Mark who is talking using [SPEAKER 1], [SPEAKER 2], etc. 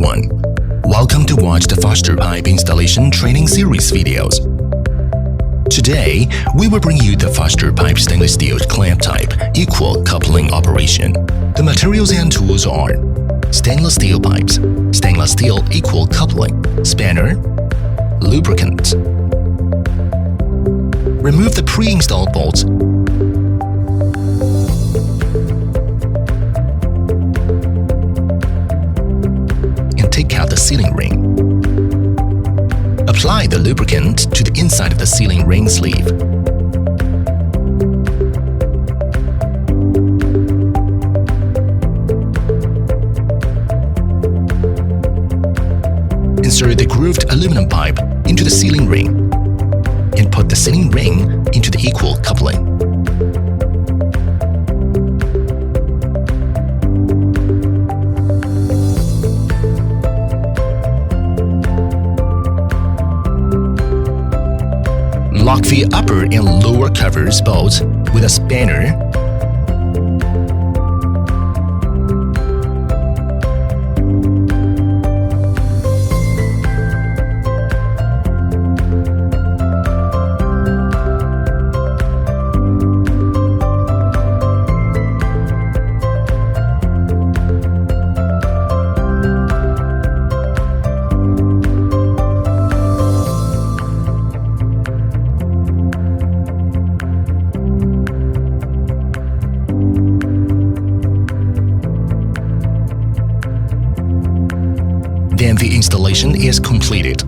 [SPEAKER 1] everyone. Welcome to watch the FSTpipe installation training series videos. Today, we will bring you the FSTpipe stainless steel clamp type equal coupling operation. The materials and tools are stainless steel pipes, stainless steel equal coupling, spanner, lubricant. Remove the pre-installed bolts. And take out the sealing ring. Apply the lubricant to the inside of the sealing ring sleeve. Insert the grooved aluminum pipe into the sealing ring and put the sealing ring into the equal coupling. Lock the upper and lower covers bolts with a spanner. Then the installation is completed.